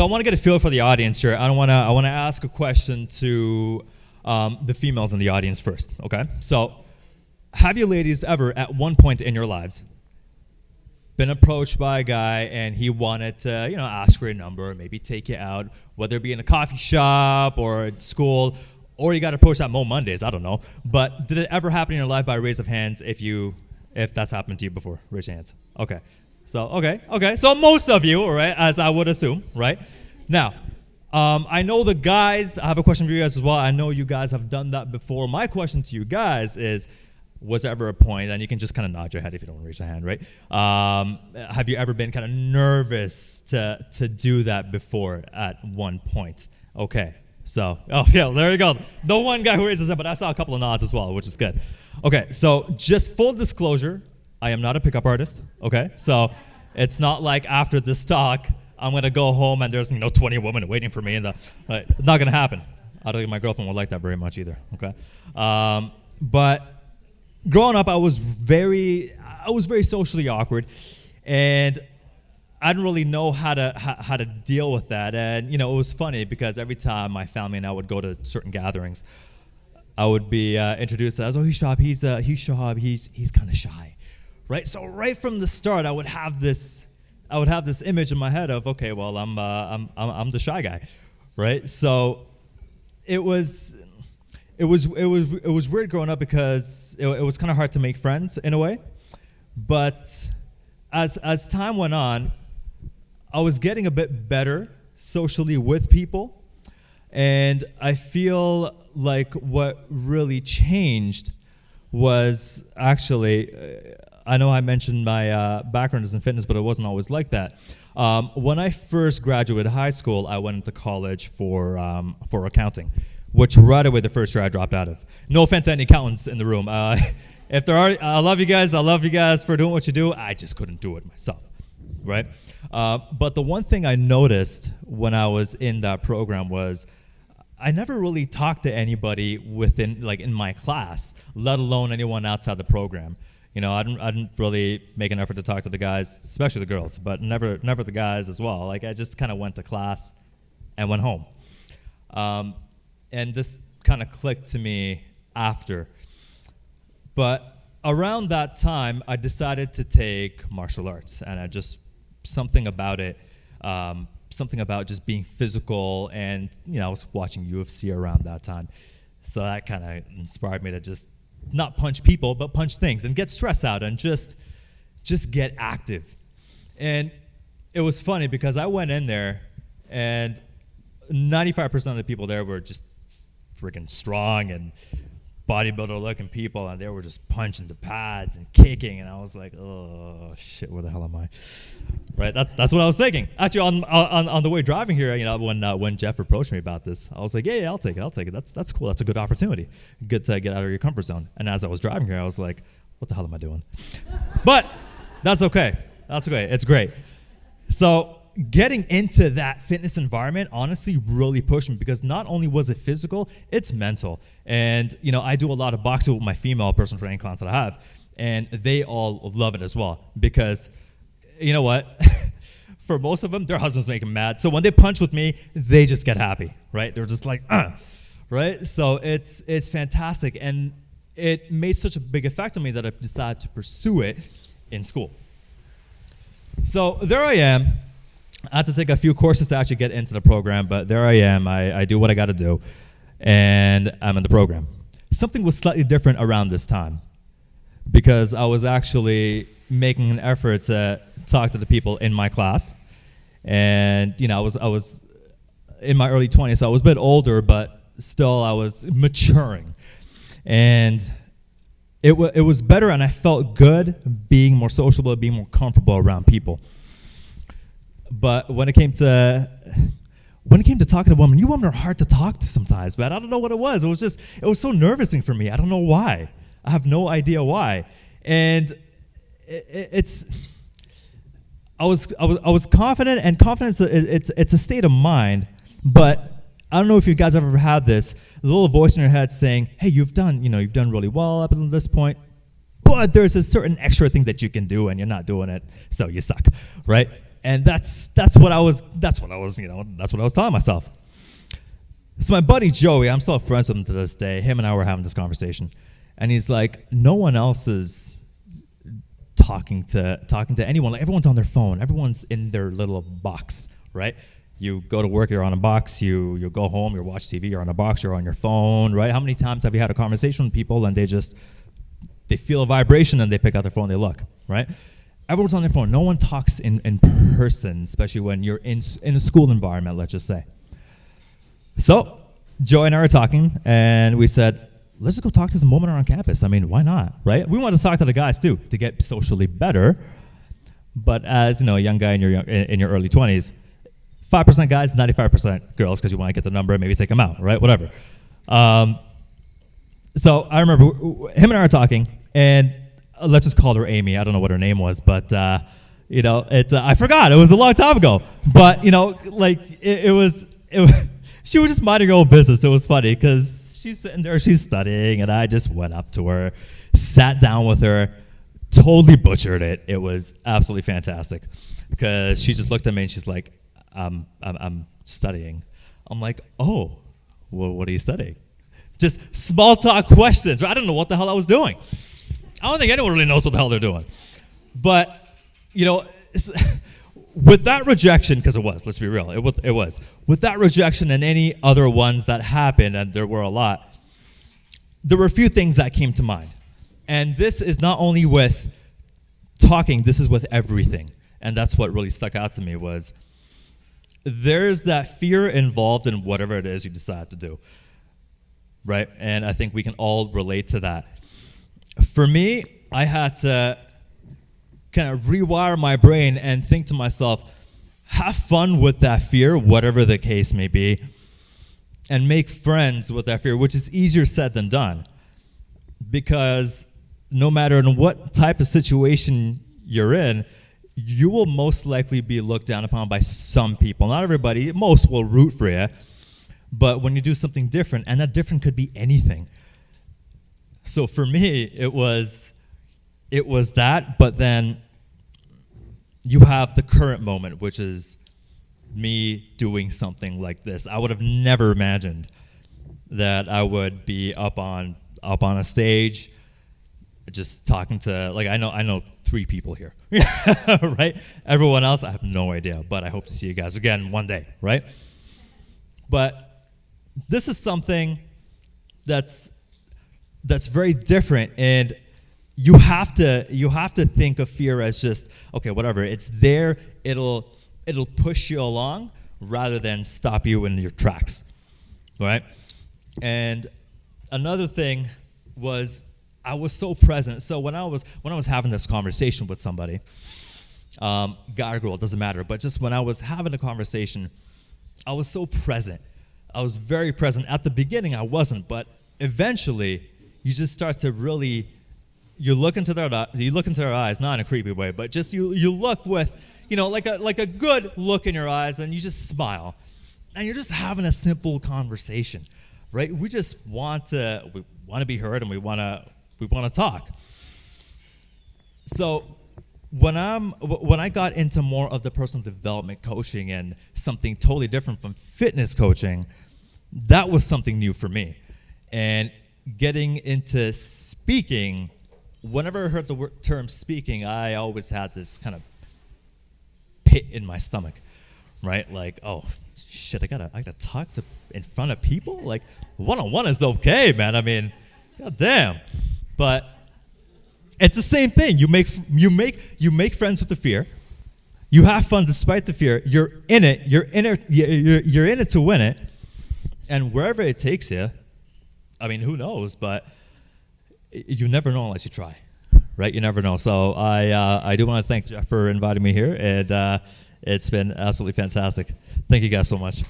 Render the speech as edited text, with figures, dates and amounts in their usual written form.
So I want to get a feel for the audience here. I want to ask a question to the females in the audience first. Okay. So, have you ladies ever, at one point in your lives, been approached by a guy and he wanted to, ask for your number, maybe take you out, whether it be in a coffee shop or at school, or you got approached at MoMondays, I don't know. But did it ever happen in your life by raise of hands if that's happened to you before? Raise your hands. Okay. So, okay. So most of you, all right, as I would assume, right? Now, I know the guys, I have a question for you guys as well. I know you guys have done that before. My question to you guys is, was there ever a point, and you can just kind of nod your head if you don't want to raise your hand, right? Have you ever been kind of nervous to do that before at one point? Okay, so, there you go. The one guy who raised his hand, but I saw a couple of nods as well, which is good. Okay, so just full disclosure, I am not a pickup artist, okay? So it's not like after this talk, I'm going to go home and there's 20 women waiting for me. Not going to happen. I don't think my girlfriend would like that very much either, okay? But growing up, I was very socially awkward, and I didn't really know how to deal with that. And it was funny because every time my family and I would go to certain gatherings, I would be introduced as, he's Shahab, he's Shahab, he's kind of shy, right? So right from the start, I would have this image in my head of, okay, well, I'm the shy guy, right? So it was weird growing up because it was kind of hard to make friends in a way. But as time went on, I was getting a bit better socially with people. And I feel like what really changed was actually, I know I mentioned my background is in fitness, but it wasn't always like that. When I first graduated high school, I went into college for accounting, which right away the first year I dropped out of. No offense to any accountants in the room. If there are, I love you guys. I love you guys for doing what you do. I just couldn't do it myself, right? But the one thing I noticed when I was in that program was I never really talked to anybody in my class, let alone anyone outside the program. I didn't really make an effort to talk to the guys, especially the girls, but never the guys as well. I just kind of went to class and went home. And this kind of clicked to me after. But around that time, I decided to take martial arts, and something about it, something about just being physical, and I was watching UFC around that time, so that kind of inspired me to just not punch people, but punch things and get stress out and just get active. And it was funny because I went in there, and 95% of the people there were just freaking strong and bodybuilder looking people, and they were just punching the pads and kicking, and I was like, oh shit, where the hell am I? Right, that's what I was thinking. Actually, on the way driving here, when Jeff approached me about this, I was like, yeah, I'll take it. That's cool. That's a good opportunity. Good to get out of your comfort zone. And as I was driving here, I was like, what the hell am I doing? But that's okay. It's great. So getting into that fitness environment honestly really pushed me, because not only was it physical, it's mental. And I do a lot of boxing with my female personal training clients that I have, and they all love it as well, because you know what? For most of them, their husbands make them mad. So when they punch with me, they just get happy, right? They're just like, right? So it's fantastic, and it made such a big effect on me that I decided to pursue it in school. So there I am. I had to take a few courses to actually get into the program, but there I am. I do what I got to do, and I'm in the program. Something was slightly different around this time, because I was actually making an effort to talk to the people in my class, and I was in my early 20s, so I was a bit older, but still I was maturing, and it was better, and I felt good being more sociable, being more comfortable around people. But when it came to talking to women, you women are hard to talk to sometimes, but I don't know what it was. It was so nervousing for me. I don't know why. I have no idea why. And I was confident, and confidence, it's a state of mind, but I don't know if you guys have ever had this little voice in your head saying, hey, you've done really well up until this point, but there's a certain extra thing that you can do and you're not doing it, so you suck, right? And that's what I was telling myself. So my buddy Joey, I'm still friends with him to this day. Him and I were having this conversation, and he's like, no one else is talking to anyone. Like, everyone's on their phone. Everyone's in their little box, right? You go to work, you're on a box. You go home, you watch TV, you're on a box. You're on your phone, right? How many times have you had a conversation with people and they feel a vibration and they pick out their phone, they look, right? Everyone's on their phone. No one talks in person, especially when you're in a school environment, let's just say. So Joey and I were talking, and we said, let's just go talk to some women around campus. I mean, why not, right? We want to talk to the guys too, to get socially better. But as a young guy in your early 20s, 5% guys, 95% girls, because you want to get the number and maybe take them out, right? Whatever. So I remember him and I were talking, and let's just call her Amy. I don't know what her name was, but I forgot. It was a long time ago. But it was. She was just minding her own business. It was funny because she's sitting there, she's studying, and I just went up to her, sat down with her, totally butchered it. It was absolutely fantastic because she just looked at me and she's like, I'm studying. I'm like, oh, well, what are you studying? Just small talk questions. I don't know what the hell I was doing. I don't think anyone really knows what the hell they're doing. But, with that rejection, because it was, let's be real, it was. With that rejection and any other ones that happened, and there were a lot, there were a few things that came to mind. And this is not only with talking, this is with everything. And that's what really stuck out to me was there's that fear involved in whatever it is you decide to do, right? And I think we can all relate to that. For me, I had to kind of rewire my brain and think to myself, have fun with that fear, whatever the case may be, and make friends with that fear, which is easier said than done. Because no matter in what type of situation you're in, you will most likely be looked down upon by some people. Not everybody, most will root for you. But when you do something different, and that different could be anything. So for me, it was that, but then you have the current moment, which is me doing something like this. I would have never imagined that I would be up on a stage, just talking to, I know 3 people here, right? Everyone else, I have no idea, but I hope to see you guys again one day, right? But this is something that's very different, and you have to think of fear as just, okay, whatever, it's there, it'll push you along rather than stop you in your tracks, right? And another thing was I was so present. So when I was having this conversation with somebody, guy or girl, it doesn't matter, but just when I was having a conversation, I was so present. I was very present. At the beginning, I wasn't, but eventually, you just start to really, you look into their eyes, not in a creepy way, but just you look with, like a good look in your eyes, and you just smile, and you're just having a simple conversation, right? We just want to be heard, and we want to talk. So when I got into more of the personal development coaching and something totally different from fitness coaching, that was something new for me. And getting into speaking, whenever I heard the term speaking, I always had this kind of pit in my stomach, right? Like, oh shit, I gotta talk in front of people. Like, one-on-one is okay, man. I mean, god damn. But it's the same thing. You make friends with the fear. You have fun despite the fear. You're in it. You're in it to win it. And wherever it takes you, I mean, who knows? But you never know unless you try, right? You never know. So I do want to thank Jeff for inviting me here, and it's been absolutely fantastic. Thank you guys so much.